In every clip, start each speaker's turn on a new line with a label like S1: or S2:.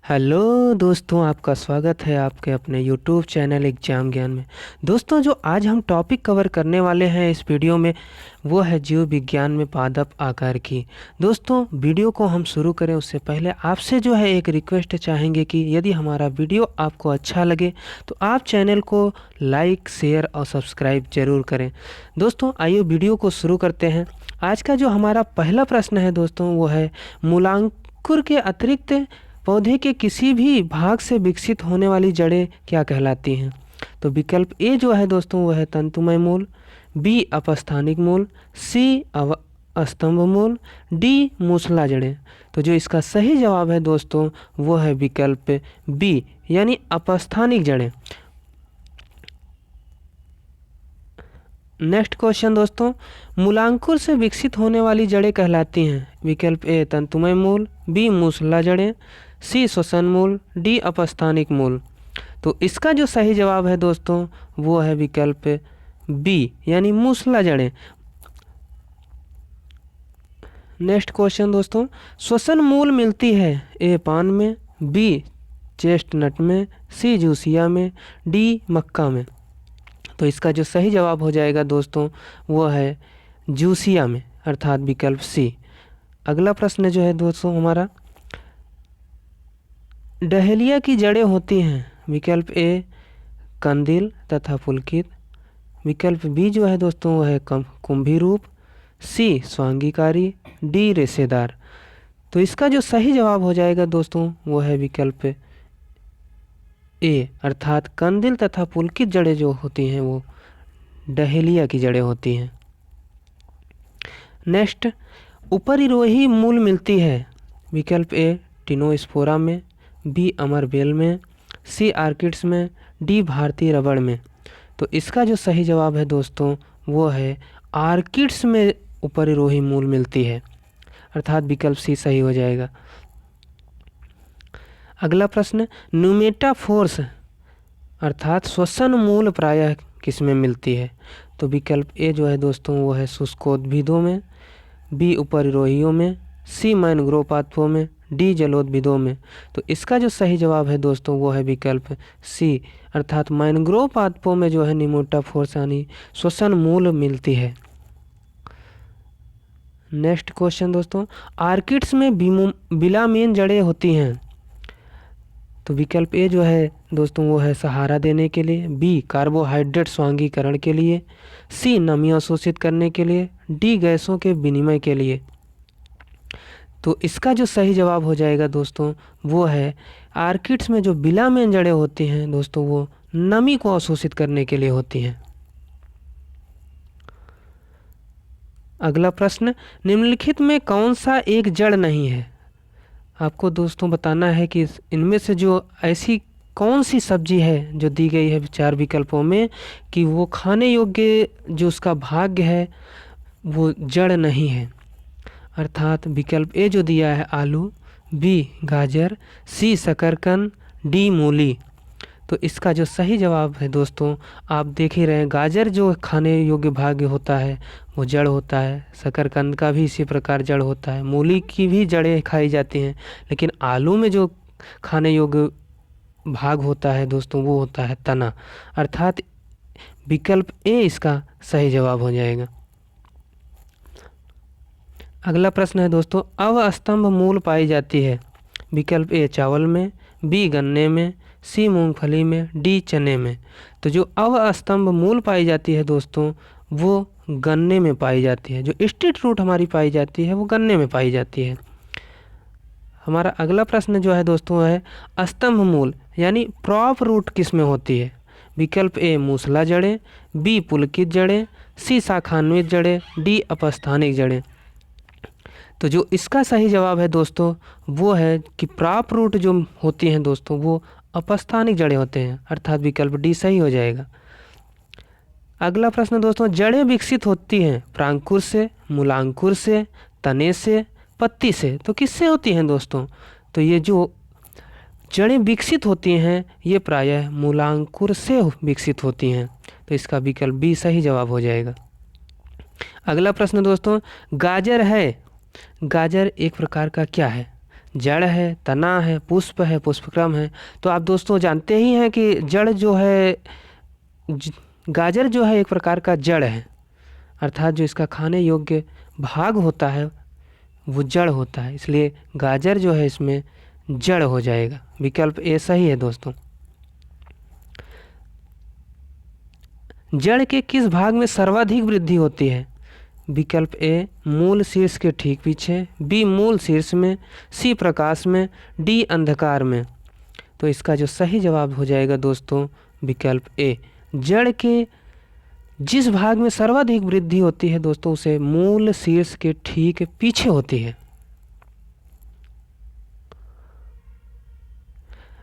S1: Hello दोस्तों, आपका स्वागत है आपके अपने यूट्यूब चैनल एग्जाम ज्ञान में। दोस्तों, जो आज हम टॉपिक कवर करने वाले हैं इस वीडियो में वो है जीव विज्ञान में पादप आकार की। दोस्तों, वीडियो को हम शुरू करें उससे पहले आपसे जो है एक रिक्वेस्ट चाहेंगे कि यदि हमारा वीडियो आपको अच्छा लगे तो आप चैनल को लाइक, शेयर और सब्सक्राइब ज़रूर करें। दोस्तों, आइए वीडियो को शुरू करते हैं। आज का जो हमारा पहला प्रश्न है दोस्तों वो है, मूलांकुर के अतिरिक्त पौधे के किसी भी भाग से विकसित होने वाली जड़ें क्या कहलाती हैं? तो विकल्प ए जो है दोस्तों वो है तंतुमय मूल, बी अपस्थानिक मूल, सी स्तंभ मूल, डी मूसला जड़ें। तो जो इसका सही जवाब है दोस्तों वो है विकल्प बी यानी अपस्थानिक जड़ें। नेक्स्ट क्वेश्चन दोस्तों, मूलांकुर से विकसित होने वाली जड़ें कहलाती हैं? विकल्प ए तंतुमय मूल, बी मूसला जड़ें, सी श्वसन मूल, डी अपस्थानिक मूल। तो इसका जो सही जवाब है दोस्तों वो है विकल्प बी यानी मूसला जड़ें। नेक्स्ट क्वेश्चन दोस्तों, श्वसन मूल मिलती है ए पान में, बी चेस्टनट में, सी जूसिया में, डी मक्का में। तो इसका जो सही जवाब हो जाएगा दोस्तों वो है जूसिया में अर्थात विकल्प सी। अगला प्रश्न जो है दोस्तों हमारा, डहेलिया की जड़ें होती हैं? विकल्प ए कंदील तथा पुलकित, विकल्प बी जो है दोस्तों वो है कुंभी रूप, सी स्वांगीकारी, डी रेशेदार। तो इसका जो सही जवाब हो जाएगा दोस्तों वो है विकल्प ए अर्थात कंदील तथा पुलकित जड़ें जो होती हैं वो डहेलिया की जड़ें होती हैं। नेक्स्ट, उपरिरोही मूल मिलती है? विकल्प ए टिनोस्पोरा में, बी अमरबेल में, सी आर्किड्स में, डी भारतीय रबड़ में। तो इसका जो सही जवाब है दोस्तों वो है आर्किड्स में उपरिरोही मूल मिलती है अर्थात विकल्प सी सही हो जाएगा। अगला प्रश्न, न्यूमेटाफोर्स अर्थात श्वसन मूल प्रायः किसमें मिलती है? तो विकल्प ए जो है दोस्तों वो है शुष्कोद्भिदों में, बी उपरिरोहियों में, सी मैनग्रोव पादपों में, डी जलोद्भिदों में। तो इसका जो सही जवाब है दोस्तों वो है विकल्प सी अर्थात मैनग्रोव पादपों में जो है न्यूमेटाफोर्स यानी श्वसन मूल मिलती है। नेक्स्ट क्वेश्चन दोस्तों, आर्किड्स में बिलामेन जड़ें होती हैं? तो विकल्प ए जो है दोस्तों वो है सहारा देने के लिए, बी कार्बोहाइड्रेट स्वांगीकरण के लिए, सी नमी अवशोषित करने के लिए, डी गैसों के विनिमय के लिए। तो इसका जो सही जवाब हो जाएगा दोस्तों वो है आर्किड्स में जो बिलामेन जड़ें होती हैं दोस्तों वो नमी को अवशोषित करने के लिए होती हैं। अगला प्रश्न, निम्नलिखित में कौन सा एक जड़ नहीं है? आपको दोस्तों बताना है कि इनमें से जो ऐसी कौन सी सब्जी है जो दी गई है चार विकल्पों में कि वो खाने योग्य जो उसका भाग्य है वो जड़ नहीं है। अर्थात विकल्प ए जो दिया है आलू, बी गाजर, सी शकरकंद, डी मूली। तो इसका जो सही जवाब है दोस्तों आप देख ही रहे हैं, गाजर जो खाने योग्य भाग्य होता है वो जड़ होता है, शकरकंद का भी इसी प्रकार जड़ होता है, मूली की भी जड़ें खाई जाती हैं, लेकिन आलू में जो खाने योग्य भाग होता है दोस्तों वो होता है तना। अर्थात विकल्प ए इसका सही जवाब हो जाएगा। अगला प्रश्न है दोस्तों, अवस्तंभ मूल पाई जाती है? विकल्प ए चावल में, बी गन्ने में, सी मूंगफली में, डी चने में। तो जो अवस्तंभ मूल पाई जाती है दोस्तों वो गन्ने में पाई जाती है, जो स्ट्रीट रूट हमारी पाई जाती है वो गन्ने में पाई जाती है। हमारा अगला प्रश्न जो है दोस्तों है स्तंभ मूल यानी प्रॉप रूट किस में होती है? विकल्प ए मूसला जड़ें, बी पुलकित जड़ें, सी शाखान्वित जड़ें, डी अपस्थानिक जड़ें। तो जो इसका सही जवाब है दोस्तों वो है कि प्रॉप रूट जो होती हैं दोस्तों वो अपस्थानिक जड़ें होते हैं अर्थात विकल्प डी सही हो जाएगा। अगला प्रश्न दोस्तों, जड़ें विकसित होती हैं प्रांकुर से, मूलांकुर से, तने से, पत्ती से। तो किससे होती हैं दोस्तों? तो ये जो जड़ें विकसित होती हैं ये प्रायः मूलांकुर से विकसित होती हैं। तो इसका विकल्प बी सही जवाब हो जाएगा। अगला प्रश्न दोस्तों, गाजर है, गाजर एक प्रकार का क्या है? जड़ है, तना है, पुष्पक्रम है। तो आप दोस्तों जानते ही हैं कि जड़ जो है, गाजर जो है एक प्रकार का जड़ है, अर्थात जो इसका खाने योग्य भाग होता है वो जड़ होता है, इसलिए गाजर जो है इसमें जड़ हो जाएगा। विकल्प ए सही है दोस्तों। जड़ के किस भाग में सर्वाधिक वृद्धि होती है? विकल्प ए मूल शीर्ष के ठीक पीछे, बी मूल शीर्ष में, सी प्रकाश में, डी अंधकार में। तो इसका जो सही जवाब हो जाएगा दोस्तों विकल्प ए। जड़ के जिस भाग में सर्वाधिक वृद्धि होती है दोस्तों उसे मूल शीर्ष के ठीक पीछे होती है।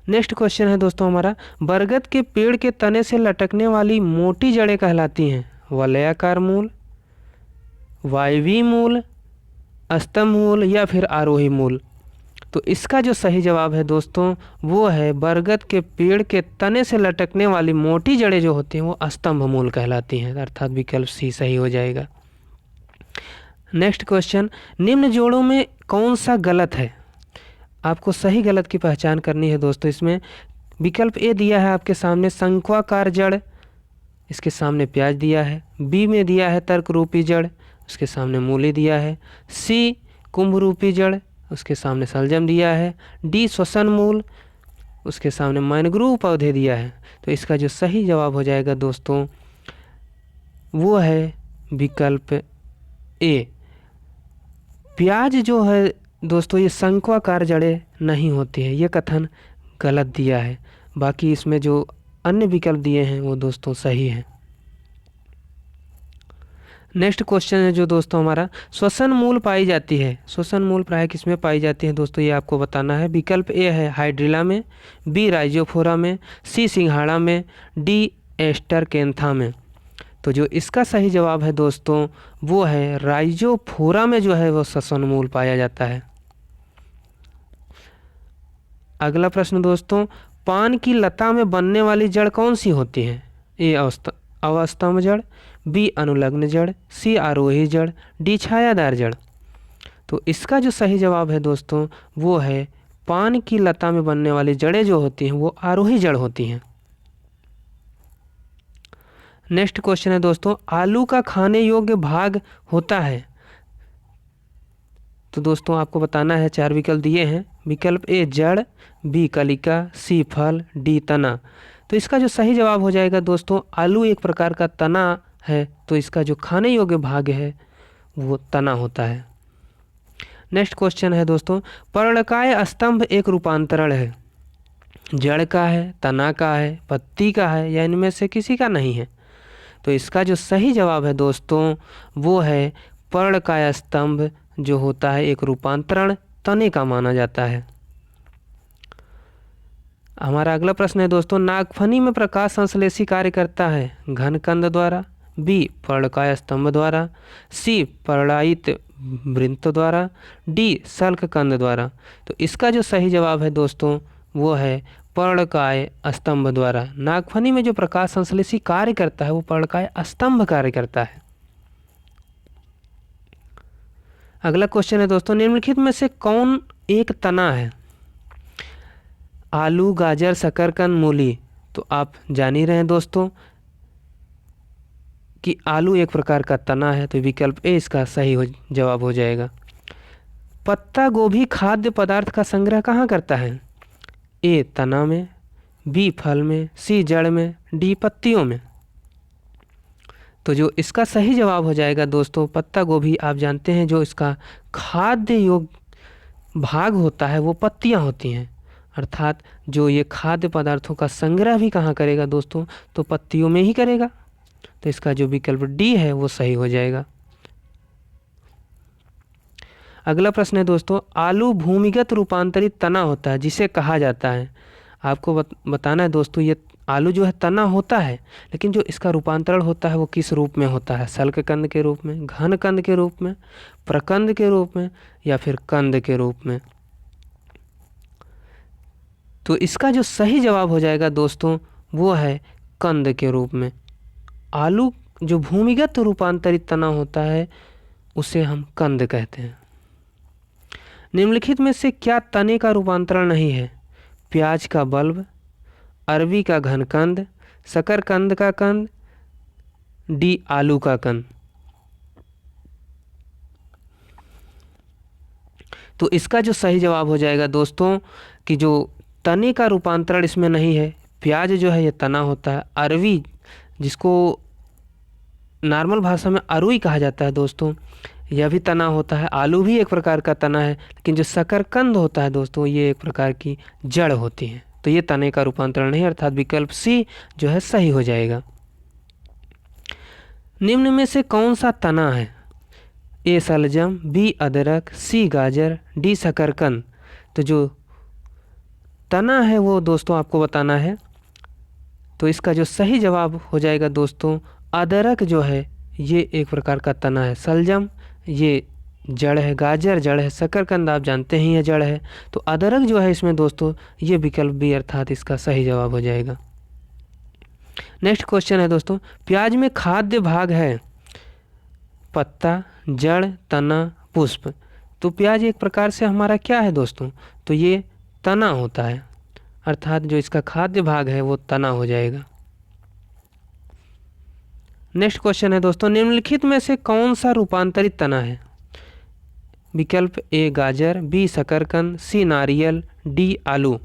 S1: नेक्स्ट क्वेश्चन है दोस्तों हमारा, बरगद के पेड़ के तने से लटकने वाली मोटी जड़ें कहलाती हैं वलयाकार मूल, वायवीय मूल, स्तंभ मूल या फिर आरोही मूल। तो इसका जो सही जवाब है दोस्तों वो है बरगद के पेड़ के तने से लटकने वाली मोटी जड़ें जो होती हैं वो स्तंभ मूल कहलाती हैं, अर्थात विकल्प सी सही हो जाएगा। नेक्स्ट क्वेश्चन, निम्न जोड़ों में कौन सा गलत है? आपको सही गलत की पहचान करनी है दोस्तों। इसमें विकल्प ए दिया है आपके सामने शंक्वाकार जड़, इसके सामने प्याज दिया है। बी में दिया है तर्क रूपी जड़, उसके सामने मूली दिया है। सी कुंभ रूपी जड़, उसके सामने सलजम दिया है। डी श्वसन मूल, उसके सामने मैनग्रोव पौधे दिया है। तो इसका जो सही जवाब हो जाएगा दोस्तों वो है विकल्प ए। प्याज जो है दोस्तों ये शंक्वाकार जड़ें नहीं होती है, ये कथन गलत दिया है। बाकी इसमें जो अन्य विकल्प दिए हैं वो दोस्तों सही हैं। नेक्स्ट क्वेश्चन है जो दोस्तों हमारा, श्वसन मूल पाई जाती है। श्वसन मूल प्राय किसमें पाई जाती है दोस्तों ये आपको बताना है। विकल्प ए है हाइड्रिला में, बी राइजोफोरा में, सी सिंघाड़ा में, डी एस्टर कैंथा में। तो जो इसका सही जवाब है दोस्तों वो है राइजोफोरा में जो है वो श्वसन मूल पाया जाता है। अगला प्रश्न दोस्तों, पान की लता में बनने वाली जड़ कौन सी होती है? ए अवस्तंभ जड़, बी अनुलग्न जड़, सी आरोही जड़, डी छायादार जड़। तो इसका जो सही जवाब है दोस्तों वो है पान की लता में बनने वाली जड़ें जो होती हैं वो आरोही जड़ होती हैं। नेक्स्ट क्वेश्चन है दोस्तों, आलू का खाने योग्य भाग होता है। तो दोस्तों आपको बताना है, चार विकल्प दिए हैं। विकल्प ए जड़, बी कलिका, सी फल, डी तना। तो इसका जो सही जवाब हो जाएगा दोस्तों आलू एक प्रकार का तना है, तो इसका जो खाने योग्य भाग है वो तना होता है। नेक्स्ट क्वेश्चन है दोस्तों, पर्णकाय स्तंभ एक रूपांतरण है, जड़ का है, तना का है, पत्ती का है या इनमें से किसी का नहीं है। तो इसका जो सही जवाब है दोस्तों वो है पर्णकाय स्तंभ जो होता है एक रूपांतरण तने का माना जाता है। हमारा अगला प्रश्न है दोस्तों, नागफनी में प्रकाश संश्लेषी कार्य करता है घनकंद द्वारा, बी पर्णकाय स्तंभ द्वारा, सी पर्णायित वृंत द्वारा, डी सल्ककंद द्वारा। तो इसका जो सही जवाब है दोस्तों वो है पर्णकाय स्तंभ द्वारा। नागफनी में जो प्रकाश संश्लेषी कार्य करता है वो पर्णकाय स्तंभ कार्य करता है। अगला क्वेश्चन है दोस्तों, निम्नलिखित में से कौन एक तना है? आलू, गाजर, शकरकंद, मूली। तो आप जान ही रहे हैं दोस्तों कि आलू एक प्रकार का तना है, तो विकल्प ए इसका सही जवाब हो जाएगा। पत्ता गोभी खाद्य पदार्थ का संग्रह कहाँ करता है? ए तना में, बी फल में, सी जड़ में, डी पत्तियों में। तो जो इसका सही जवाब हो जाएगा दोस्तों पत्ता गोभी, आप जानते हैं जो इसका खाद्य योग्य भाग होता है वो पत्तियां होती हैं, अर्थात जो ये खाद्य पदार्थों का संग्रह भी कहाँ करेगा दोस्तों, तो पत्तियों में ही करेगा। तो इसका जो विकल्प डी है वो सही हो जाएगा। अगला प्रश्न है दोस्तों, आलू भूमिगत रूपांतरित तना होता है जिसे कहा जाता है। आपको बताना है दोस्तों ये आलू जो है तना होता है, लेकिन जो इसका रूपांतरण होता है वो किस रूप में होता है? सल्ककंद के रूप में, घनकंद के रूप में, प्रकंद के रूप में या फिर कंद के रूप में। तो इसका जो सही जवाब हो जाएगा दोस्तों वो है कंद के रूप में। आलू जो भूमिगत रूपांतरित तना होता है उसे हम कंद कहते हैं। निम्नलिखित में से क्या तने का रूपांतरण नहीं है? प्याज का बल्ब, अरबी का घनकंद, शकरकंद का कंद, डी आलू का कंद। तो इसका जो सही जवाब हो जाएगा दोस्तों कि जो तने का रूपांतरण इसमें नहीं है। प्याज जो है ये तना होता है, अरवी जिसको नॉर्मल भाषा में अरुई कहा जाता है दोस्तों, यह भी तना होता है। आलू भी एक प्रकार का तना है, लेकिन जो शकरकंद होता है दोस्तों ये एक प्रकार की जड़ होती है। तो ये तने का रूपांतरण नहीं, अर्थात विकल्प सी जो है सही हो जाएगा। निम्न में से कौन सा तना है? ए शलजम, बी अदरक, सी गाजर, डी शकरकंद। तो जो तना है वो दोस्तों आपको बताना है। तो इसका जो सही जवाब हो जाएगा दोस्तों अदरक जो है ये एक प्रकार का तना है। शलजम ये जड़ है, गाजर जड़ है, शकरकंद आप जानते ही है जड़ है। तो अदरक जो है इसमें दोस्तों ये विकल्प बी अर्थात इसका सही जवाब हो जाएगा। नेक्स्ट क्वेश्चन है दोस्तों, प्याज में खाद्य भाग है पत्ता, जड़, तना, पुष्प। तो प्याज एक प्रकार से हमारा क्या है दोस्तों? तो ये तना होता है, अर्थात जो इसका खाद्य भाग है वो तना हो जाएगा। नेक्स्ट क्वेश्चन है दोस्तों, निम्नलिखित में से कौन सा रूपांतरित तना है? विकल्प ए गाजर, बी शकरकंद, सी नारियल, डी आलू।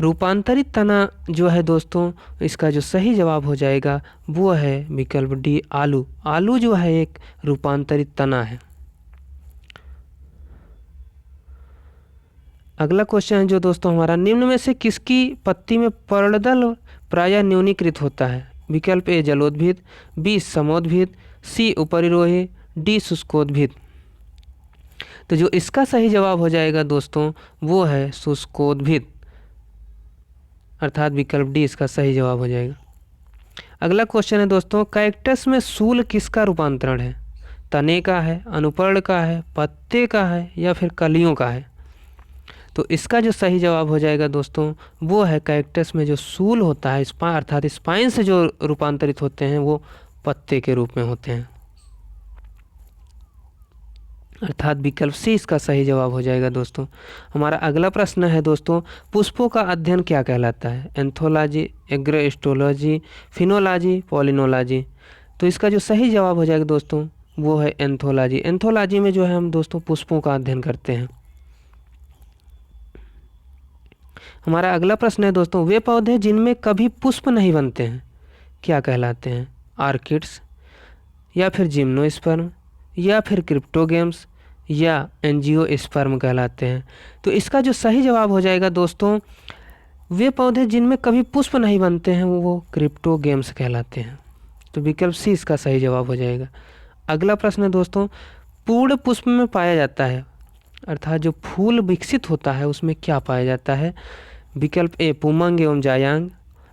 S1: रूपांतरित तना जो है दोस्तों इसका जो सही जवाब हो जाएगा वो है विकल्प डी आलू। आलू जो है एक रूपांतरित तना है। अगला क्वेश्चन है जो दोस्तों हमारा, निम्न में से किसकी पत्ती में पर्णदल प्रायः न्यूनीकृत होता है? विकल्प ए जलोद्भिद, बी समोद्भिद, सी उपरिरोही, डी शुष्कोद्भिद। तो जो इसका सही जवाब हो जाएगा दोस्तों वो है शुष्कोद्भिद, अर्थात विकल्प डी इसका सही जवाब हो जाएगा। अगला क्वेश्चन है दोस्तों, कैक्टस में सूल किसका रूपांतरण है? तने का है, अनुपर्ण का है, पत्ते का है या फिर कलियों का है? तो इसका जो सही जवाब हो जाएगा दोस्तों वो है कैक्टस में जो सूल होता है अर्थात स्पाइन से जो रूपांतरित होते हैं वो पत्ते के रूप में होते हैं, अर्थात विकल्प सी इसका सही जवाब हो जाएगा दोस्तों। हमारा अगला प्रश्न है दोस्तों, पुष्पों का अध्ययन क्या कहलाता है? Anthology, agrostology, phenology, palynology. तो इसका जो सही जवाब हो जाएगा दोस्तों वो है एंथोलॉजी। एंथोलॉजी में जो है हम दोस्तों पुष्पों का अध्ययन करते हैं। हमारा अगला प्रश्न है दोस्तों, वे पौधे जिनमें कभी पुष्प नहीं बनते हैं क्या कहलाते हैं? आर्किड्स या फिर जिम्नोस्पर्म या फिर क्रिप्टोगेम्स या एंजियोस्पर्म कहलाते हैं। तो इसका जो सही जवाब हो जाएगा दोस्तों वे पौधे जिनमें कभी पुष्प नहीं बनते हैं वो क्रिप्टोगेम्स कहलाते हैं। तो विकल्प सी इसका सही जवाब हो जाएगा। अगला प्रश्न है दोस्तों, पूर्ण पुष्प में पाया जाता है अर्थात जो फूल विकसित होता है उसमें क्या पाया जाता है? विकल्प ए पुमंग एवं जायांग,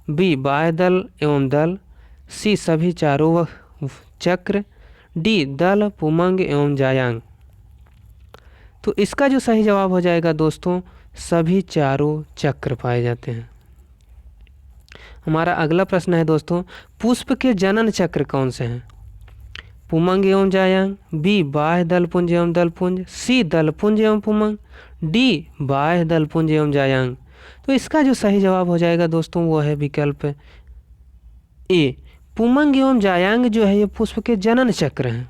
S1: बी बाह्य दल एवं दल, सी सभी चारों चक्र, डी दल पुमंग एवं जायांग। तो इसका जो सही जवाब हो जाएगा दोस्तों सभी चारों चक्र पाए जाते हैं। हमारा अगला प्रश्न है दोस्तों, पुष्प के जनन चक्र कौन से हैं? पुमंग एवं जायांग, बी बाह्य दल पुंज एवं दल पुंज, सी दल पुंज एवं पुमंग, डी बाह्य दल पुंज एवं जायांग। तो इसका जो सही जवाब हो जाएगा दोस्तों वो है विकल्प ए पुमंग एवं जायांग जो है ये पुष्प के जनन चक्र हैं।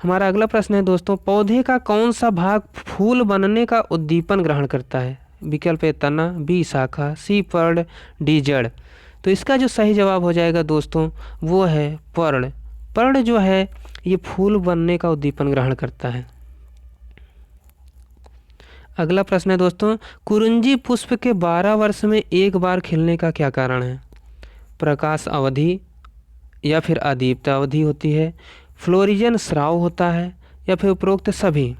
S1: हमारा अगला प्रश्न है दोस्तों, पौधे का कौन सा भाग फूल बनने का उद्दीपन ग्रहण करता है? विकल्प ए तना, बी शाखा, सी पर्ण, डी जड़। तो इसका जो सही जवाब हो जाएगा दोस्तों वो है पर्ण। पर्ण जो है ये फूल बनने का उद्दीपन ग्रहण करता है। अगला प्रश्न है दोस्तों, कुरुंजी पुष्प के 12 वर्ष में एक बार खिलने का क्या कारण है? प्रकाश अवधि या फिर अदीप्त अवधि होती है, फ्लोरिजन स्राव होता है या फिर उपरोक्त सभी।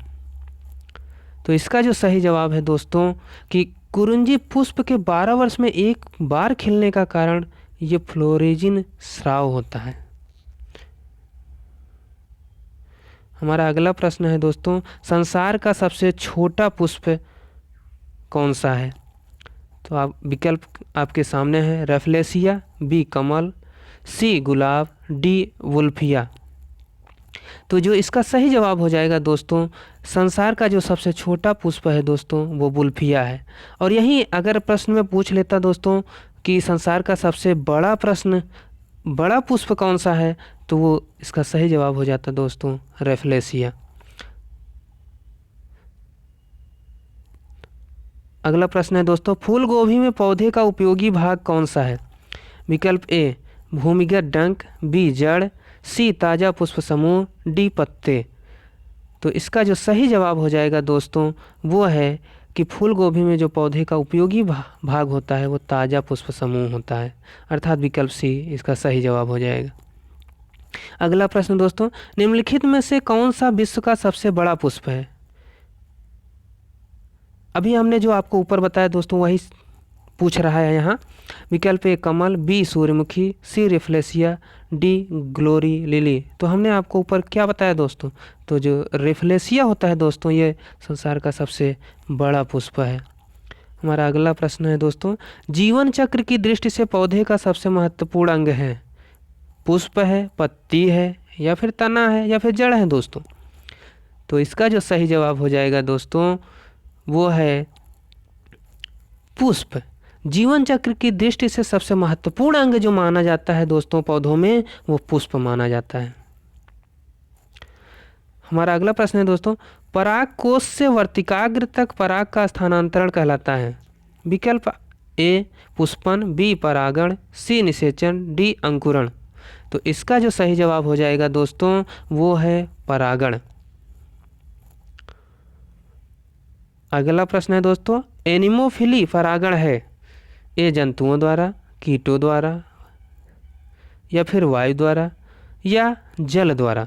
S1: तो इसका जो सही जवाब है दोस्तों कि कुरुंजी पुष्प के 12 वर्ष में एक बार खिलने का कारण ये फ्लोरिजन स्राव होता है। हमारा अगला प्रश्न है दोस्तों, संसार का सबसे छोटा पुष्प कौन सा है? तो आप विकल्प आपके सामने है, रेफ्लेसिया, बी कमल, सी गुलाब, डी वुल्फिया। तो जो इसका सही जवाब हो जाएगा दोस्तों, संसार का जो सबसे छोटा पुष्प है दोस्तों वो बुल्फिया है। और यही अगर प्रश्न में पूछ लेता दोस्तों कि संसार का सबसे बड़ा पुष्प कौन सा है, तो वो इसका सही जवाब हो जाता दोस्तों रेफलेशिया। अगला प्रश्न है दोस्तों, फूल गोभी में पौधे का उपयोगी भाग कौन सा है? विकल्प ए भूमिगत डंक, बी जड़, सी ताज़ा पुष्प समूह, डी पत्ते। तो इसका जो सही जवाब हो जाएगा दोस्तों वो है कि फूल गोभी में जो पौधे का उपयोगी भाग होता है वो ताज़ा पुष्प समूह होता है, अर्थात विकल्प सी इसका सही जवाब हो जाएगा। अगला प्रश्न दोस्तों, निम्नलिखित में से कौन सा विश्व का सबसे बड़ा पुष्प है? अभी हमने जो आपको ऊपर बताया दोस्तों वही पूछ रहा है यहाँ। विकल्प ए कमल, बी सूर्यमुखी, सी रेफलेशिया, डी ग्लोरी लिली। तो हमने आपको ऊपर क्या बताया दोस्तों, तो जो रेफलेशिया होता है दोस्तों ये संसार का सबसे बड़ा पुष्प है। हमारा अगला प्रश्न है दोस्तों, जीवन चक्र की दृष्टि से पौधे का सबसे महत्वपूर्ण अंग है? पुष्प है, पत्ती है, या फिर तना है, या फिर जड़ है दोस्तों? तो इसका जो सही जवाब हो जाएगा दोस्तों वो है पुष्प। जीवन चक्र की दृष्टि से सबसे महत्वपूर्ण अंग जो माना जाता है दोस्तों पौधों में, वो पुष्प माना जाता है। हमारा अगला प्रश्न है दोस्तों, पराग कोश से वर्तिकाग्र तक पराग का स्थानांतरण कहलाता है? विकल्प ए पुष्पन, बी परागण, सी निषेचन, डी अंकुरण। तो इसका जो सही जवाब हो जाएगा दोस्तों वो है परागण। अगला प्रश्न है दोस्तों, एनिमोफिली परागण है? ए जंतुओं द्वारा, कीटों द्वारा, या फिर वायु द्वारा, या जल द्वारा?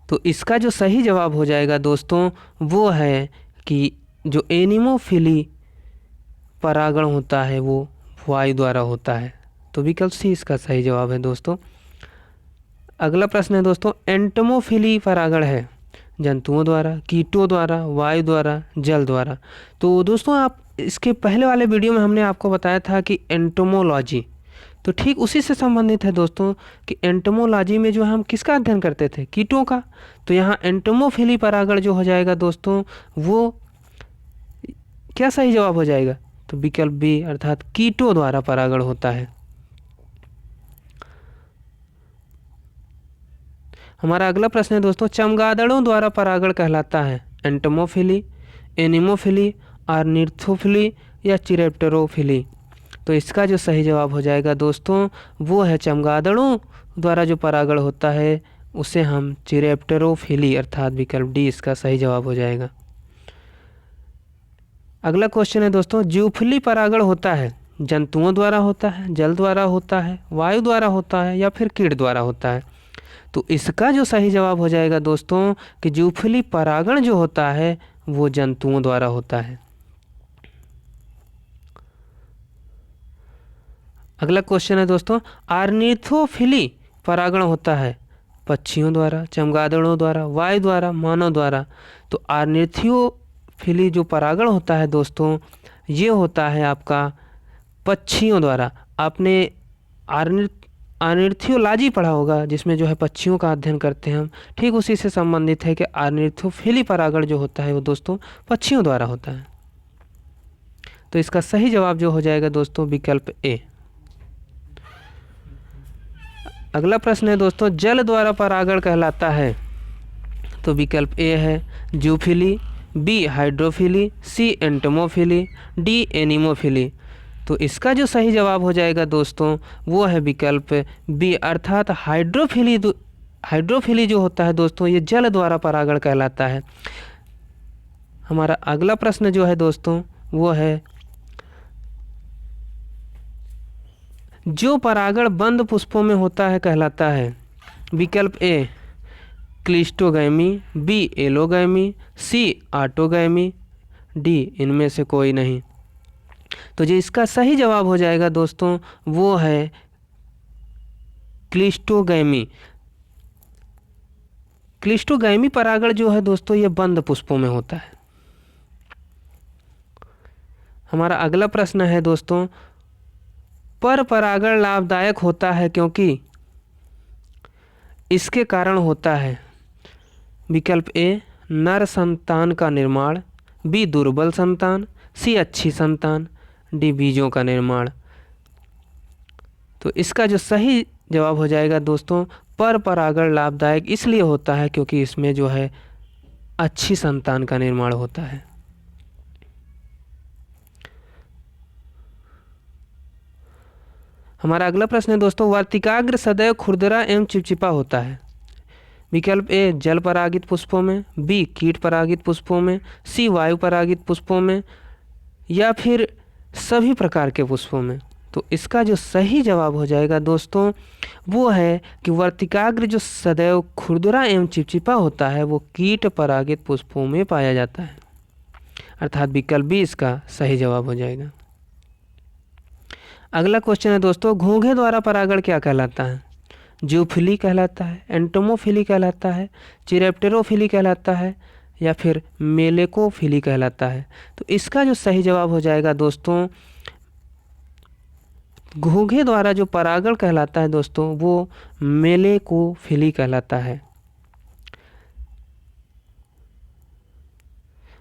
S1: तो इसका जो सही जवाब हो जाएगा दोस्तों वो है कि जो एनिमोफिली परागण होता है वो वायु द्वारा होता है। तो विकल्प सी इसका सही जवाब है दोस्तों। अगला प्रश्न है दोस्तों, एंटोमोफिली परागण है? जंतुओं द्वारा, कीटों द्वारा, वायु द्वारा, जल द्वारा। तो दोस्तों आप इसके पहले वाले वीडियो में हमने आपको बताया था कि एंटोमोलॉजी, तो ठीक उसी से संबंधित है दोस्तों कि एंटोमोलॉजी में जो हम किसका अध्ययन करते थे, कीटों का। तो यहाँ एंटोमोफिली परागण जो हो जाएगा दोस्तों वो क्या सही जवाब हो जाएगा, तो विकल्प बी अर्थात कीटों द्वारा परागण होता है। हमारा अगला प्रश्न है दोस्तों, चमगादड़ों द्वारा परागण कहलाता है? एंटोमोफिली, एनिमोफिली, ऑर्निथोफिली, या चिरेप्टेरोफिली। तो इसका जो सही जवाब हो जाएगा दोस्तों वो है चमगादड़ों द्वारा जो परागण होता है उसे हम चिरेप्टेरोफिली अर्थात विकल्प डी इसका सही जवाब हो जाएगा। अगला क्वेश्चन है दोस्तों, ज्यूफिली परागण होता है? जंतुओं द्वारा होता है, जल द्वारा होता है, वायु द्वारा होता है, या फिर कीट द्वारा होता है? तो इसका जो सही जवाब हो जाएगा दोस्तों कि ज्यूफिली परागण जो होता है वो जंतुओं द्वारा होता है। अगला क्वेश्चन है दोस्तों, ऑर्निथोफिली परागण होता है? पक्षियों द्वारा, चमगादड़ों द्वारा, वायु द्वारा, मानव द्वारा? तो ऑर्निथोफिली जो परागण होता है दोस्तों ये होता है आपका पक्षियों द्वारा। आपने ऑर्निथोलॉजी पढ़ा होगा जिसमें जो है पक्षियों का अध्ययन करते हैं हम, ठीक उसी से संबंधित है कि ऑर्निथोफिली परागण जो होता है वो दोस्तों पक्षियों द्वारा होता है। तो इसका सही जवाब जो हो जाएगा दोस्तों विकल्प ए। अगला प्रश्न है दोस्तों, जल द्वारा परागण कहलाता है? तो विकल्प ए है ज्यूफिली, बी हाइड्रोफिली, सी एंटोमोफिली, डी एनिमोफिली। तो इसका जो सही जवाब हो जाएगा दोस्तों वो है विकल्प बी अर्थात हाइड्रोफिली। हाइड्रोफिली जो होता है दोस्तों ये जल द्वारा परागण कहलाता है। हमारा अगला प्रश्न जो है दोस्तों वो है, जो परागण बंद पुष्पों में होता है कहलाता है? विकल्प ए क्लिस्टोगैमी, बी एलोगैमी, सी ऑटोगैमी, डी इनमें से कोई नहीं। तो जो इसका सही जवाब हो जाएगा दोस्तों वो है क्लिस्टोगैमी। क्लिस्टोगैमी परागण जो है दोस्तों ये बंद पुष्पों में होता है। हमारा अगला प्रश्न है दोस्तों, पर परागण लाभदायक होता है क्योंकि इसके कारण होता है विकल्प ए नर संतान का निर्माण, बी दुर्बल संतान, सी अच्छी संतान, डी बीजों का निर्माण। तो इसका जो सही जवाब हो जाएगा दोस्तों, पर परागण लाभदायक इसलिए होता है क्योंकि इसमें जो है अच्छी संतान का निर्माण होता है। हमारा अगला प्रश्न है दोस्तों, वर्तिकाग्र सदैव खुरदरा एवं चिपचिपा होता है। विकल्प ए जल परागित पुष्पों में, बी कीट परागित पुष्पों में, सी वायु परागित पुष्पों में, या फिर सभी प्रकार के पुष्पों में। तो इसका जो सही जवाब हो जाएगा दोस्तों वो है कि वर्तिकाग्र जो सदैव खुरदरा एवं चिपचिपा होता है वो कीट परागित पुष्पों में पाया जाता है, अर्थात विकल्प बी इसका सही जवाब हो जाएगा। अगला क्वेश्चन है दोस्तों, घोंघे द्वारा परागण क्या कहलाता है? जूफिली कहलाता है, एंटोमोफिली कहलाता है, चिरेप्टेरोफिली कहलाता है, या फिर मेलेकोफिली कहलाता है। तो इसका जो सही जवाब हो जाएगा दोस्तों, घोंघे द्वारा जो परागण कहलाता है दोस्तों वो मेलेकोफिली कहलाता है।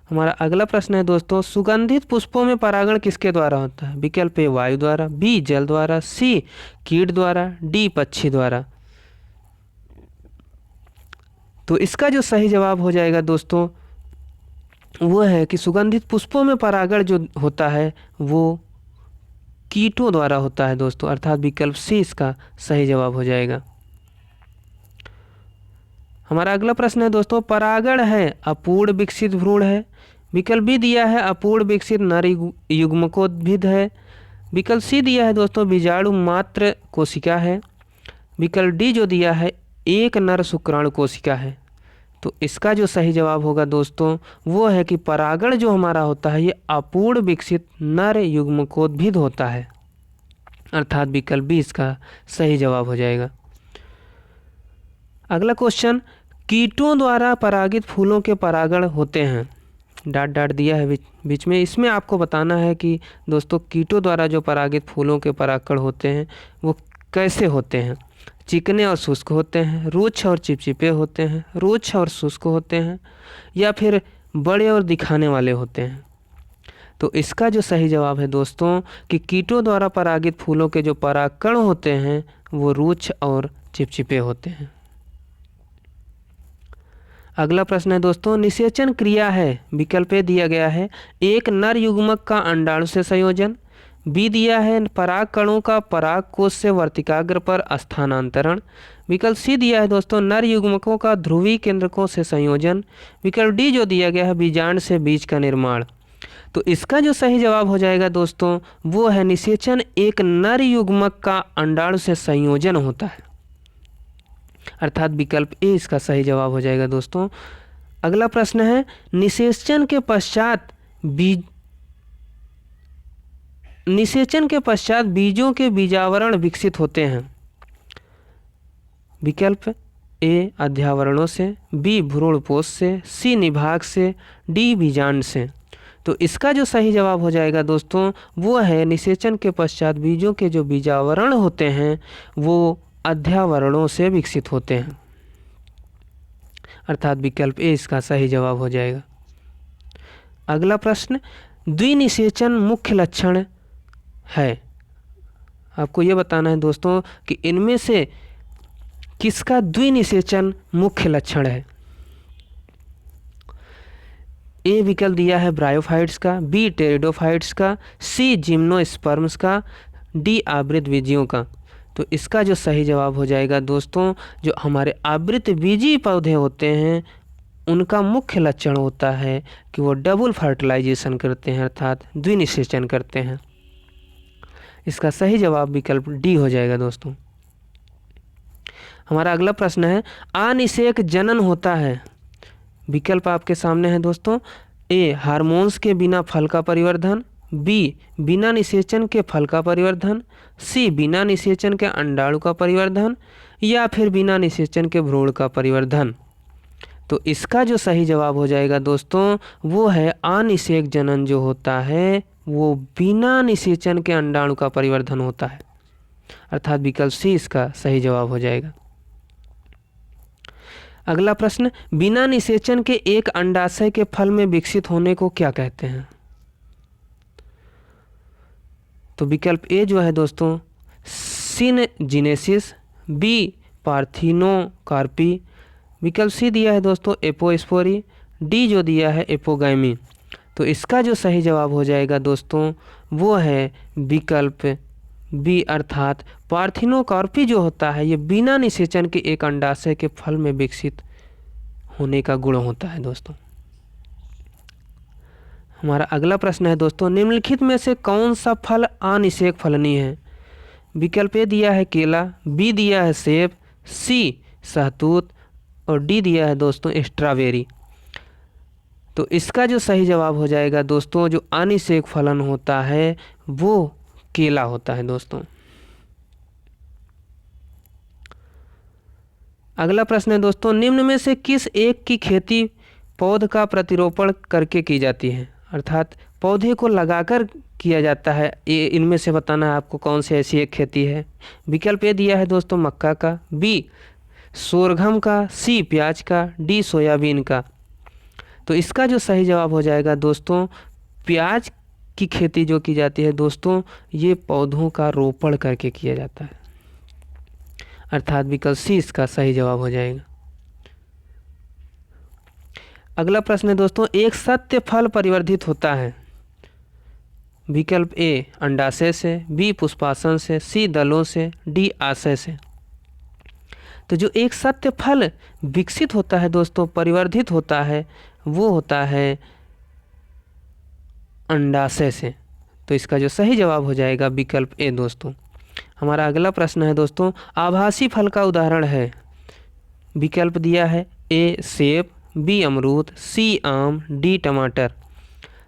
S1: हमारा अगला प्रश्न है दोस्तों, सुगंधित पुष्पों में परागण किसके द्वारा होता है? विकल्प ए वायु द्वारा, बी जल द्वारा, सी कीट द्वारा, डी पक्षी द्वारा। तो इसका जो सही जवाब हो जाएगा दोस्तों वो है कि सुगंधित पुष्पों में परागण जो होता है वो कीटों द्वारा होता है दोस्तों, अर्थात विकल्प सी इसका सही जवाब हो जाएगा। हमारा अगला प्रश्न है दोस्तों, परागण है अपूर्ण विकसित भ्रूण है। विकल्प बी दिया है अपूर्ण विकसित नर युग्मकोद्भिद है। विकल्प सी दिया है दोस्तों बीजाणु मात्र कोशिका है। विकल्प डी जो दिया है एक नर शुक्राणु कोशिका है। तो इसका जो सही जवाब होगा दोस्तों वो है कि परागण जो हमारा होता है ये अपूर्ण विकसित नर युग्मकोद्भिद होता है, अर्थात विकल्प बी इसका सही जवाब हो जाएगा। अगला क्वेश्चन, कीटों द्वारा परागित फूलों के परागण होते हैं। डाट डाट दिया है बीच में, इसमें आपको बताना है कि दोस्तों कीटों द्वारा जो परागित फूलों के परागण होते हैं वो कैसे होते हैं। चिकने और शुष्क होते हैं, रुक्ष और चिपचिपे होते हैं, रुक्ष और शुष्क होते हैं, या फिर बड़े और दिखाने वाले होते हैं। तो इसका जो सही जवाब है दोस्तों कि कीटों द्वारा परागित फूलों के जो परागकण होते हैं वो रुक्ष और चिपचिपे होते हैं। अगला प्रश्न है दोस्तों, निषेचन क्रिया है। विकल्प ए दिया गया है एक नर युग्मक का अंडाणु से संयोजन, बी दिया है पराग कणों का पराग कोश से वर्तिकाग्र पर स्थानांतरण, विकल्प सी दिया है दोस्तों नर युग्मकों का ध्रुवीय केंद्रकों से संयोजन, विकल्प डी जो दिया गया है बीजांड से बीज का निर्माण। तो इसका जो सही जवाब हो जाएगा दोस्तों वो है निषेचन एक नर युग्मक का अंडाणु से संयोजन होता है, अर्थात विकल्प ए इसका सही जवाब हो जाएगा दोस्तों। अगला प्रश्न है, निषेचन के पश्चात बीजों के बीजावरण विकसित होते हैं। विकल्प ए अध्यावरणों से, बी भ्रूणपोष से, सी निभाग से, डी बीजांड से। तो इसका जो सही जवाब हो जाएगा दोस्तों वो है निषेचन के पश्चात बीजों के जो बीजावरण होते हैं वो अध्यावरणों से विकसित होते हैं, अर्थात विकल्प ए इसका सही जवाब हो जाएगा। अगला प्रश्न, द्विनिषेचन मुख्य लक्षण है। आपको ये बताना है दोस्तों कि इनमें से किसका द्विनिषेचन मुख्य लक्षण है। ए विकल्प दिया है ब्रायोफाइट्स का, बी टेरिडोफाइट्स का, सी जिम्नोस्पर्म्स का, डी आवृत बीजियों का। तो इसका जो सही जवाब हो जाएगा दोस्तों जो हमारे आवृत बीजी पौधे होते हैं उनका मुख्य लक्षण होता है कि वो डबल फर्टिलाइजेशन करते हैं, अर्थात द्विनिषेचन करते हैं। इसका सही जवाब विकल्प डी हो जाएगा दोस्तों। हमारा अगला प्रश्न है, अनिषेक जनन होता है। विकल्प आपके सामने है दोस्तों, ए हार्मोन्स के बिना फल का परिवर्धन, बी बिना निषेचन के फल का परिवर्धन, सी बिना निषेचन के अंडाणु का परिवर्धन, या फिर बिना निषेचन के भ्रूण का परिवर्धन। तो इसका जो सही जवाब हो जाएगा दोस्तों वो है अनिषेक जनन जो होता है वो बिना निषेचन के अंडाणु का परिवर्धन होता है, अर्थात विकल्प सी इसका सही जवाब हो जाएगा। अगला प्रश्न, बिना निषेचन के एक अंडाशय के फल में विकसित होने को क्या कहते हैं? तो विकल्प ए जो है दोस्तों सिनजीनेसिस, बी पार्थिनोकार्पी, विकल्प सी दिया है दोस्तों एपोस्पोरी, डी जो दिया है एपोगैमी। तो इसका जो सही जवाब हो जाएगा दोस्तों वो है विकल्प बी अर्थात पार्थिनोकार्पी जो होता है ये बिना निषेचन के एक अंडाशय के फल में विकसित होने का गुण होता है दोस्तों। हमारा अगला प्रश्न है दोस्तों, निम्नलिखित में से कौन सा फल अनिषेक फलनी है? विकल्प ए दिया है केला, बी दिया है सेब, सी सहतूत और डी दिया है दोस्तों स्ट्रॉबेरी। तो इसका जो सही जवाब हो जाएगा दोस्तों जो अनिषेक फलन होता है वो केला होता है दोस्तों। अगला प्रश्न है दोस्तों, निम्न में से किस एक की खेती पौध का प्रतिरोपण करके की जाती है? अर्थात पौधे को लगाकर किया जाता है, ये इनमें से बताना है आपको कौन सी ऐसी एक खेती है। विकल्प ए दिया है दोस्तों मक्का का, बी सोरघम का, सी प्याज का, डी सोयाबीन का। तो इसका जो सही जवाब हो जाएगा दोस्तों प्याज की खेती जो की जाती है दोस्तों ये पौधों का रोपण करके किया जाता है, अर्थात विकल्प सी इसका सही जवाब हो जाएगा। अगला प्रश्न है दोस्तों, एक सत्य फल परिवर्धित होता है? विकल्प ए अंडाशय से, बी पुष्पासन से, सी दलों से, डी आशय से। तो जो एक सत्य फल विकसित होता है दोस्तों परिवर्धित होता है वो होता है अंडाशय से। तो इसका जो सही जवाब हो जाएगा विकल्प ए दोस्तों। हमारा अगला प्रश्न है दोस्तों, आभासी फल का उदाहरण है? विकल्प दिया है ए सेब, बी अमरूद, सी आम, डी टमाटर।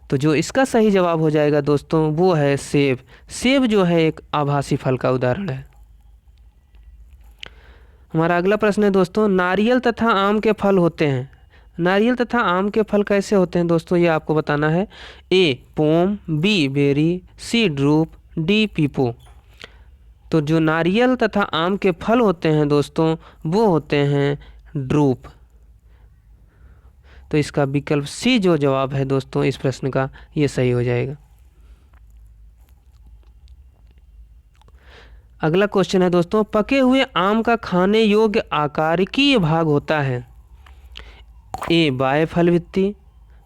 S1: तो जो इसका सही जवाब हो जाएगा दोस्तों वो है सेब। सेब जो है एक आभासी फल का उदाहरण है। हमारा अगला प्रश्न है दोस्तों, नारियल तथा आम के फल होते हैं। नारियल तथा आम के फल कैसे होते हैं दोस्तों ये आपको बताना है। ए पोम, बी बेरी, सी ड्रूप, डी पीपो। तो जो नारियल तथा आम के फल होते हैं दोस्तों वो होते हैं ड्रूप। तो इसका विकल्प सी जो जवाब है दोस्तों इस प्रश्न का ये सही हो जाएगा। अगला क्वेश्चन है दोस्तों, पके हुए आम का खाने योग्य आकारिकीय भाग होता है? ए बाह्य फलवित्ती,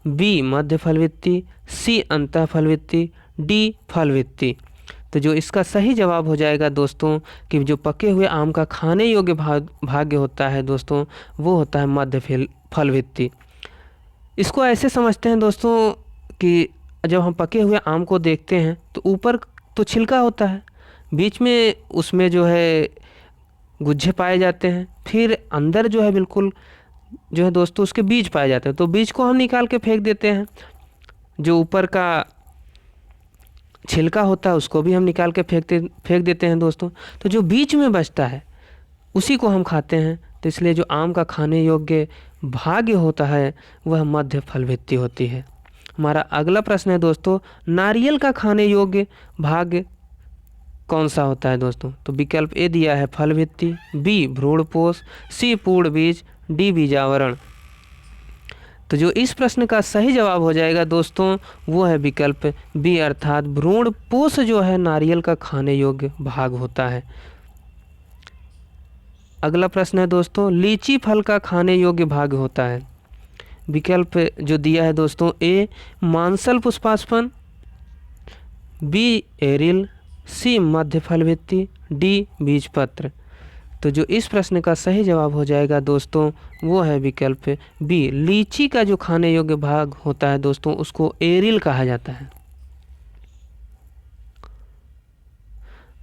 S1: बी मध्य फलवित्ती, सी अंतः फलवित्ती, डी फलवित्ती। तो जो इसका सही जवाब हो जाएगा दोस्तों कि जो पके हुए आम का खाने योग्य भाग होता है दोस्तों वो होता है मध्य फलवित्ती। इसको ऐसे समझते हैं दोस्तों कि जब हम पके हुए आम को देखते हैं तो ऊपर तो छिलका होता है, बीच में उसमें जो है गुच्छे पाए जाते हैं, फिर अंदर जो है बिल्कुल जो है दोस्तों उसके बीज पाए जाते हैं। तो बीज को हम निकाल के फेंक देते हैं, जो ऊपर का छिलका होता है उसको भी हम निकाल के फेंक देते हैं दोस्तों। तो जो बीच में बचता है उसी को हम खाते हैं। तो इसलिए जो आम का खाने योग्य भाग होता है वह मध्य फलवित्ती होती है। हमारा अगला प्रश्न है दोस्तों, नारियल का खाने योग्य भाग कौन सा होता है दोस्तों? तो विकल्प ए दिया है फलवित्ती, बी भ्रूणपोष, सी पूर्ण बीज, डी बीजावरण। तो जो इस प्रश्न का सही जवाब हो जाएगा दोस्तों वो है विकल्प बी अर्थात भ्रूणपोष जो है नारियल का खाने योग्य भाग होता है। अगला प्रश्न है दोस्तों, लीची फल का खाने योग्य भाग होता है? विकल्प जो दिया है दोस्तों ए मांसल पुष्पास्पन, बी एरिल, सी मध्य फलवित्ती, डी बीजपत्र। तो जो इस प्रश्न का सही जवाब हो जाएगा दोस्तों वो है विकल्प बी। लीची का जो खाने योग्य भाग होता है दोस्तों उसको एरिल कहा जाता है।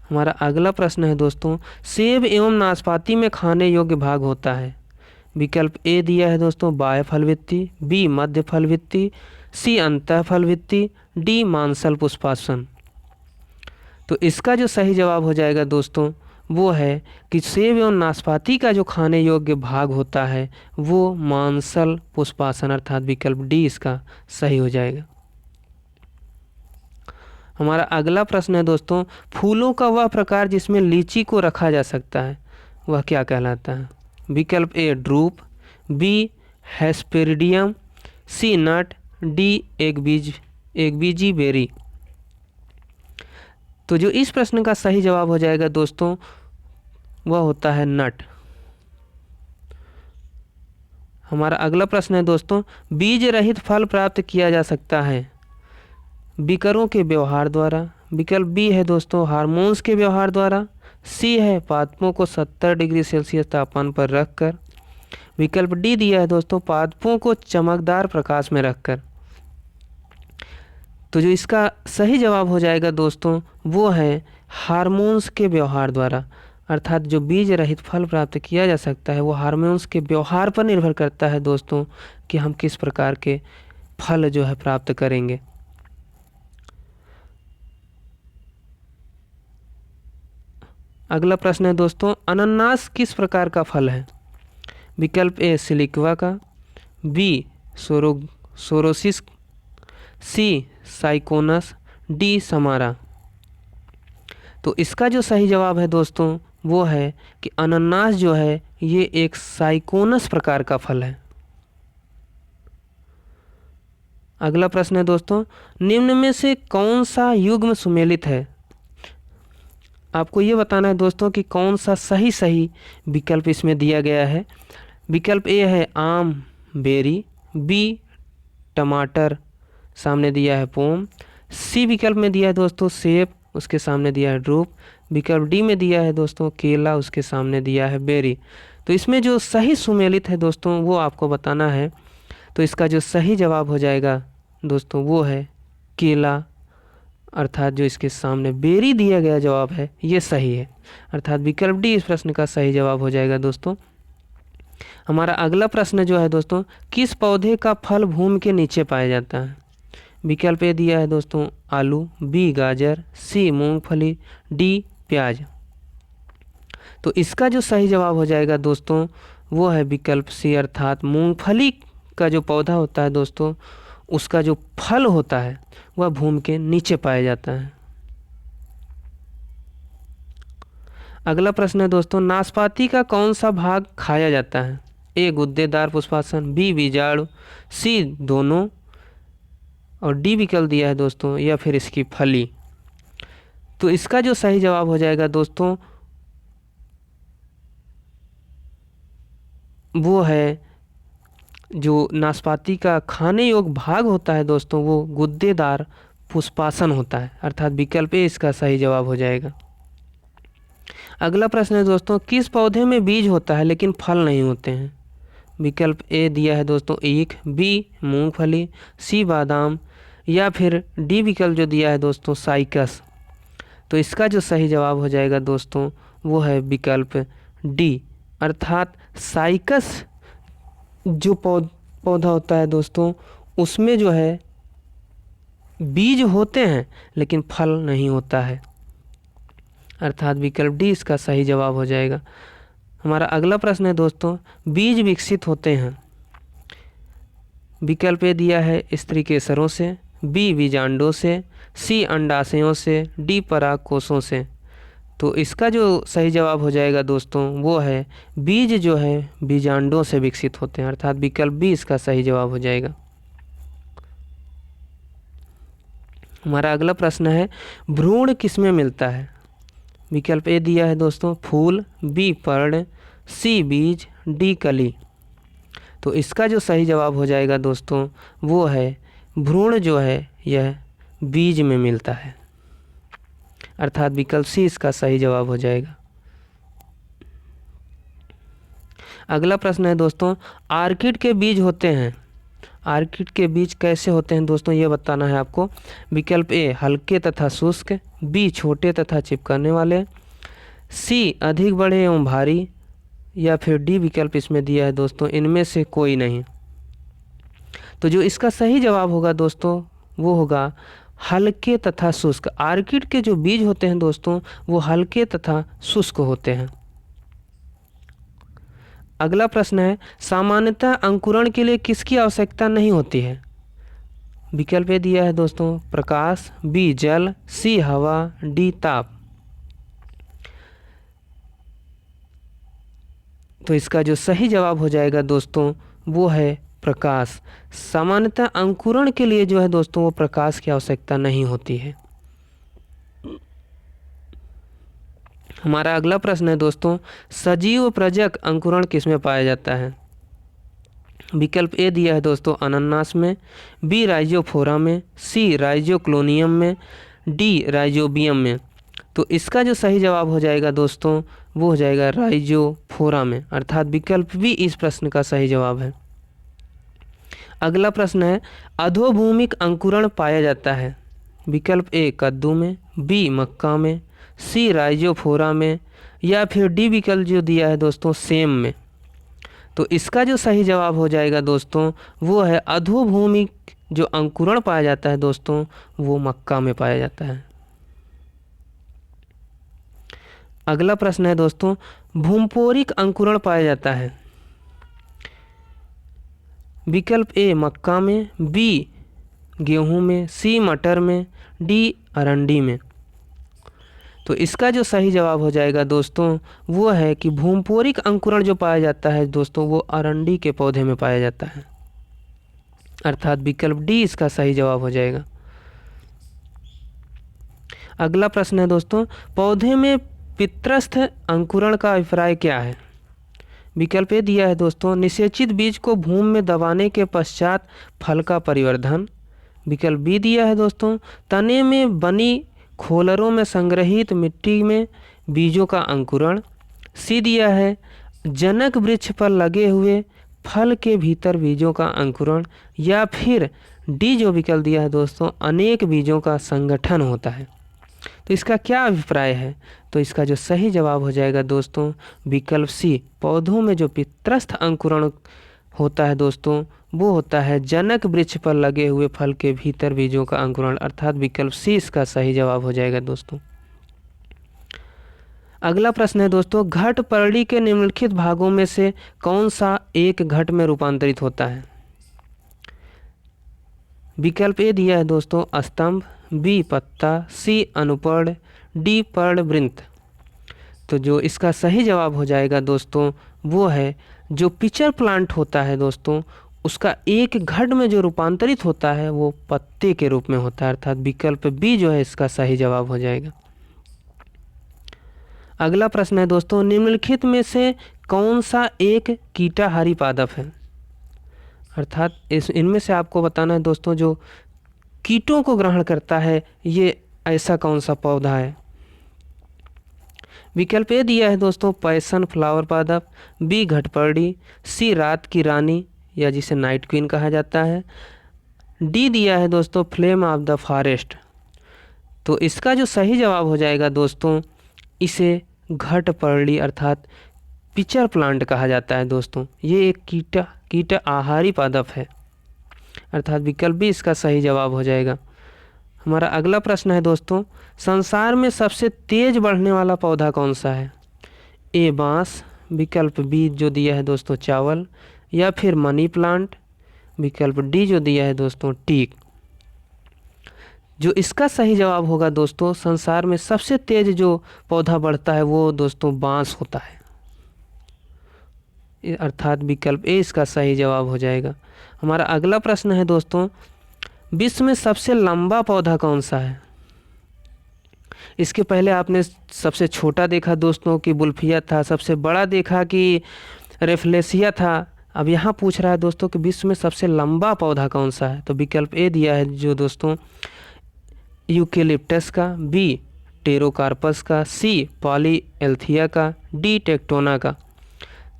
S1: हमारा अगला प्रश्न है दोस्तों, सेब एवं नाशपाती में खाने योग्य भाग होता है? विकल्प ए दिया है दोस्तों बाह्य फलवित्ती, बी मध्य फलवित्ती, सी अंतः फलवित्ती, डी मांसल पुष्पासन। तो इसका जो सही जवाब हो जाएगा दोस्तों वो है कि सेब एवं नाशपाती का जो खाने योग्य भाग होता है वो मांसल पुष्पासन अर्थात विकल्प डी इसका सही हो जाएगा। हमारा अगला प्रश्न है दोस्तों, फूलों का वह प्रकार जिसमें लीची को रखा जा सकता है वह क्या कहलाता है? विकल्प ए ड्रूप, बी हेस्पेरिडियम, सी नट, डी एक बीजी बेरी। तो जो इस प्रश्न का सही जवाब हो जाएगा दोस्तों वह होता है नट। हमारा अगला प्रश्न है दोस्तों, बीज रहित फल प्राप्त किया जा सकता है बीकरों के व्यवहार द्वारा। विकल्प बी है दोस्तों हार्मोन्स के व्यवहार द्वारा, सी है पादपों को 70 डिग्री सेल्सियस तापमान पर रखकर, विकल्प डी दिया है दोस्तों पादपों को चमकदार प्रकाश में रखकर। तो जो इसका सही जवाब हो जाएगा दोस्तों वो है हार्मोन्स के व्यवहार द्वारा, अर्थात जो बीज रहित फल प्राप्त किया जा सकता है वो हार्मोन्स के व्यवहार पर निर्भर करता है दोस्तों कि हम किस प्रकार के फल जो है प्राप्त करेंगे। अगला प्रश्न है दोस्तों, अनानास किस प्रकार का फल है? विकल्प ए सिलिकवा का, बी सोरोसिस, सी साइकोनस, डी समारा। तो इसका जो सही जवाब है दोस्तों वो है कि अनानास जो है ये एक साइकोनस प्रकार का फल है। अगला प्रश्न है दोस्तों, निम्न में से कौन सा युग्म सुमेलित है? आपको ये बताना है दोस्तों कि कौन सा सही विकल्प इसमें दिया गया है। विकल्प ए है आम बेरी, बी टमाटर सामने दिया है पोम, सी विकल्प में दिया है दोस्तों सेब उसके सामने दिया है ड्रूप, विकल्प डी में दिया है दोस्तों केला उसके सामने दिया है बेरी। तो इसमें जो सही सुमेलित है दोस्तों वो आपको बताना है। तो इसका जो सही जवाब हो जाएगा दोस्तों वो है केला, अर्थात जो इसके सामने बेरी दिया गया जवाब है ये सही है, अर्थात विकल्प डी इस प्रश्न का सही जवाब हो जाएगा दोस्तों। हमारा अगला प्रश्न जो है दोस्तों, किस पौधे का फल भूमि के नीचे पाया जाता है? विकल्प ए दिया है दोस्तों आलू, बी गाजर, सी मूंगफली, डी प्याज। तो इसका जो सही जवाब हो जाएगा दोस्तों वो है विकल्प सी, अर्थात मूंगफली का जो पौधा होता है दोस्तों उसका जो फल होता है वह भूमि के नीचे पाया जाता है। अगला प्रश्न है दोस्तों, नाशपाती का कौन सा भाग खाया जाता है? ए गुद्देदार पुष्पासन, बी बीजाणु, सी दोनों और डी विकल्प दिया है दोस्तों या फिर इसकी फली। तो इसका जो सही जवाब हो जाएगा दोस्तों वो है जो नाशपाती का खाने योग्य भाग होता है दोस्तों वो गुद्देदार पुष्पासन होता है, अर्थात विकल्प ए इसका सही जवाब हो जाएगा। अगला प्रश्न है दोस्तों, किस पौधे में बीज होता है लेकिन फल नहीं होते हैं? विकल्प ए दिया है दोस्तों ईख, बी मूंगफली, सी बादाम या फिर डी विकल्प जो दिया है दोस्तों साइकस। तो इसका जो सही जवाब हो जाएगा दोस्तों वो है विकल्प डी, अर्थात साइकस जो पौधा होता है दोस्तों उसमें जो है बीज होते हैं लेकिन फल नहीं होता है, अर्थात विकल्प डी इसका सही जवाब हो जाएगा। हमारा अगला प्रश्न है दोस्तों, बीज विकसित होते हैं। विकल्प ए दिया है स्त्री केसरों से, बी बीजांडों से, सी अंडाशयों से, डी परागकोशों से। तो इसका जो सही जवाब हो जाएगा दोस्तों वो है बीज जो है बीजांडों से विकसित होते हैं, अर्थात विकल्प बी इसका सही जवाब हो जाएगा। हमारा अगला प्रश्न है, भ्रूण किसमें मिलता है? विकल्प ए दिया है दोस्तों फूल, बी पर्ण, सी बीज, डी कली। तो इसका जो सही जवाब हो जाएगा दोस्तों वो है भ्रूण जो है यह बीज में मिलता है, अर्थात विकल्प सी इसका सही जवाब हो जाएगा। अगला प्रश्न है दोस्तों, आर्किड के बीज होते हैं। आर्किड के बीज कैसे होते हैं दोस्तों ये बताना है आपको। विकल्प ए हल्के तथा शुष्क, बी छोटे तथा चिपकने वाले, सी अधिक बड़े एवं भारी या फिर डी विकल्प इसमें दिया है दोस्तों इनमें से कोई नहीं। तो जो इसका सही जवाब होगा दोस्तों वो होगा हल्के तथा शुष्क। आर्किड के जो बीज होते हैं दोस्तों वो हल्के तथा शुष्क होते हैं। अगला प्रश्न है, सामान्यतः अंकुरण के लिए किसकी आवश्यकता नहीं होती है? विकल्प ए दिया है दोस्तों प्रकाश, बी जल, सी हवा, डी ताप। तो इसका जो सही जवाब हो जाएगा दोस्तों वो है प्रकाश। सामान्यतः अंकुरण के लिए जो है दोस्तों वो प्रकाश की आवश्यकता नहीं होती है। हमारा अगला प्रश्न है दोस्तों सजीव प्रजक अंकुरण किसमें पाया जाता है? विकल्प ए दिया है दोस्तों अनानास में, बी राइजोफोरा में, सी राइजोक्लोनियम में, डी राइजोबियम में। तो इसका जो सही जवाब हो जाएगा दोस्तों वो हो जाएगा राइजोफोरा में, अर्थात विकल्प बी इस प्रश्न का सही जवाब है। अगला प्रश्न है अधोभूमिक अंकुरण पाया जाता है? विकल्प ए कद्दू में, बी मक्का में, सी राइजोफोरा में, या फिर डी विकल्प जो दिया है दोस्तों सेम में। तो इसका जो सही जवाब हो जाएगा दोस्तों वो है अधोभूमिक जो अंकुरण पाया जाता है दोस्तों वो मक्का में पाया जाता है। अगला प्रश्न है दोस्तों भूमपोरिक अंकुरण पाया जाता है? विकल्प ए मक्का में, बी गेहूं में, सी मटर में, डी अरंडी में। तो इसका जो सही जवाब हो जाएगा दोस्तों वो है कि भूमपोरिक अंकुरण जो पाया जाता है दोस्तों वो अरंडी के पौधे में पाया जाता है, अर्थात विकल्प डी इसका सही जवाब हो जाएगा। अगला प्रश्न है दोस्तों पौधे में पित्रस्थ अंकुरण का अभिप्राय क्या है? विकल्प ए दिया है दोस्तों निषेचित बीज को भूमि में दबाने के पश्चात फल का परिवर्धन। विकल्प बी दिया है दोस्तों तने में बनी खोलरों में संग्रहित मिट्टी में बीजों का अंकुरण। सी दिया है जनक वृक्ष पर लगे हुए फल के भीतर बीजों का अंकुरण, या फिर डी जो विकल्प दिया है दोस्तों अनेक बीजों का संगठन होता है। तो इसका क्या अभिप्राय है? तो इसका जो सही जवाब हो जाएगा दोस्तों विकल्प सी पौधों में जो पित्रस्थ अंकुरण होता है दोस्तों वो होता है जनक वृक्ष पर लगे हुए फल के भीतर बीजों का अंकुरण, अर्थात विकल्प सी इसका सही जवाब हो जाएगा दोस्तों। अगला प्रश्न है दोस्तों घट परड़ी के निम्नलिखित भागों में से कौन सा एक घट में रूपांतरित होता है? विकल्प ए दिया है दोस्तों स्तंभ, बी पत्ता, सी अनुपर्ण, डी पर्णवृंत। तो जो इसका सही जवाब हो जाएगा दोस्तों वो है जो पिचर प्लांट होता है दोस्तों उसका एक घट में जो रूपांतरित होता है वो पत्ते के रूप में होता है, अर्थात विकल्प बी जो है इसका सही जवाब हो जाएगा। अगला प्रश्न है दोस्तों निम्नलिखित में से कौन सा एक कीटाहारी पादप है? अर्थात इनमें से आपको बताना है दोस्तों जो कीटों को ग्रहण करता है ये ऐसा कौन सा पौधा है? विकल्प ए दिया है दोस्तों पैसन फ्लावर पादप, बी घटपर्डी, सी रात की रानी या जिसे नाइट क्वीन कहा जाता है, डी दिया है दोस्तों फ्लेम ऑफ द फॉरेस्ट। तो इसका जो सही जवाब हो जाएगा दोस्तों इसे घटपर्डी अर्थात पिचर प्लांट कहा जाता है दोस्तों। ये एक कीट आहारी पादप है, अर्थात विकल्प भी इसका सही जवाब हो जाएगा। हमारा अगला प्रश्न है दोस्तों संसार में सबसे तेज बढ़ने वाला पौधा कौन सा है? ए बांस, विकल्प बी जो दिया है दोस्तों चावल, या फिर मनी प्लांट, विकल्प डी जो दिया है दोस्तों टीक। जो इसका सही जवाब होगा दोस्तों संसार में सबसे तेज जो पौधा बढ़ता है वो दोस्तों बांस होता है, अर्थात विकल्प ए इसका सही जवाब हो जाएगा। हमारा अगला प्रश्न है दोस्तों विश्व में सबसे लंबा पौधा कौन सा है? इसके पहले आपने सबसे छोटा देखा दोस्तों कि बुल्फिया था, सबसे बड़ा देखा कि रेफ्लेसिया था। अब यहाँ पूछ रहा है दोस्तों कि विश्व में सबसे लंबा पौधा कौन सा है? तो विकल्प ए दिया है जो दोस्तों यूकेलिप्टस का, बी टेरोकार्पस का, सी पॉलीएल्थिया का, डी टेक्टोना का।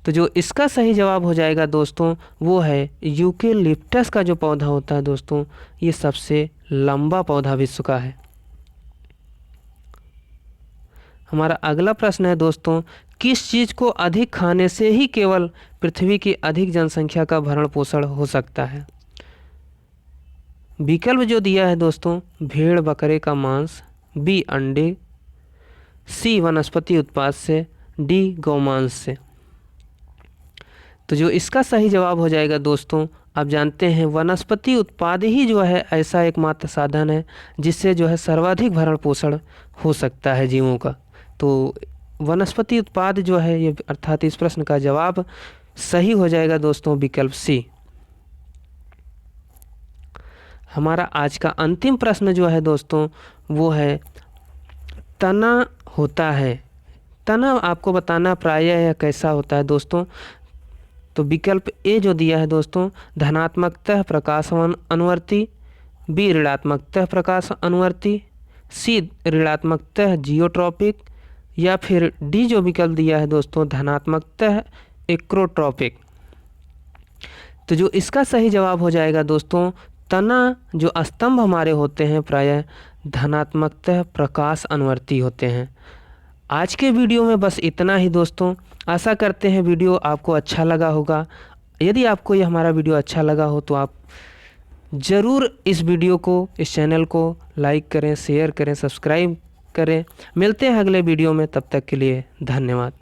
S1: तो जो इसका सही जवाब हो जाएगा दोस्तों वो है यूकेलिप्टस का जो पौधा होता है दोस्तों ये सबसे लंबा पौधा विश्व का है। हमारा अगला प्रश्न है दोस्तों किस चीज़ को अधिक खाने से ही केवल पृथ्वी की अधिक जनसंख्या का भरण पोषण हो सकता है? विकल्प जो दिया है दोस्तों भेड़ बकरे का मांस, बी अंडे, सी वनस्पति उत्पाद से, डी गौमांस से। तो जो इसका सही जवाब हो जाएगा दोस्तों, आप जानते हैं वनस्पति उत्पाद ही जो है ऐसा एकमात्र साधन है जिससे जो है सर्वाधिक भरण पोषण हो सकता है जीवों का। तो वनस्पति उत्पाद जो है ये अर्थात इस प्रश्न का जवाब सही हो जाएगा दोस्तों विकल्प सी। हमारा आज का अंतिम प्रश्न जो है दोस्तों वो है तना होता है। तना आपको बताना प्रायः यह कैसा होता है दोस्तों। तो विकल्प ए जो दिया है दोस्तों, धनात्मकतः प्रकाश अनुवर्ती, बी ऋणात्मकतः प्रकाश अनुवर्ती, सी ऋणात्मकतः जियोट्रॉपिक, या फिर डी जो विकल्प दिया है दोस्तों धनात्मकतः एक्रोट्रॉपिक। तो जो इसका सही जवाब हो जाएगा दोस्तों, तना जो स्तंभ हमारे होते हैं प्रायः धनात्मकतः प्रकाश अनुवर्ती होते हैं। आज के वीडियो में बस इतना ही दोस्तों। आशा करते हैं वीडियो आपको अच्छा लगा होगा। यदि आपको यह हमारा वीडियो अच्छा लगा हो तो आप ज़रूर इस वीडियो को, इस चैनल को लाइक करें, शेयर करें, सब्सक्राइब करें। मिलते हैं अगले वीडियो में, तब तक के लिए धन्यवाद।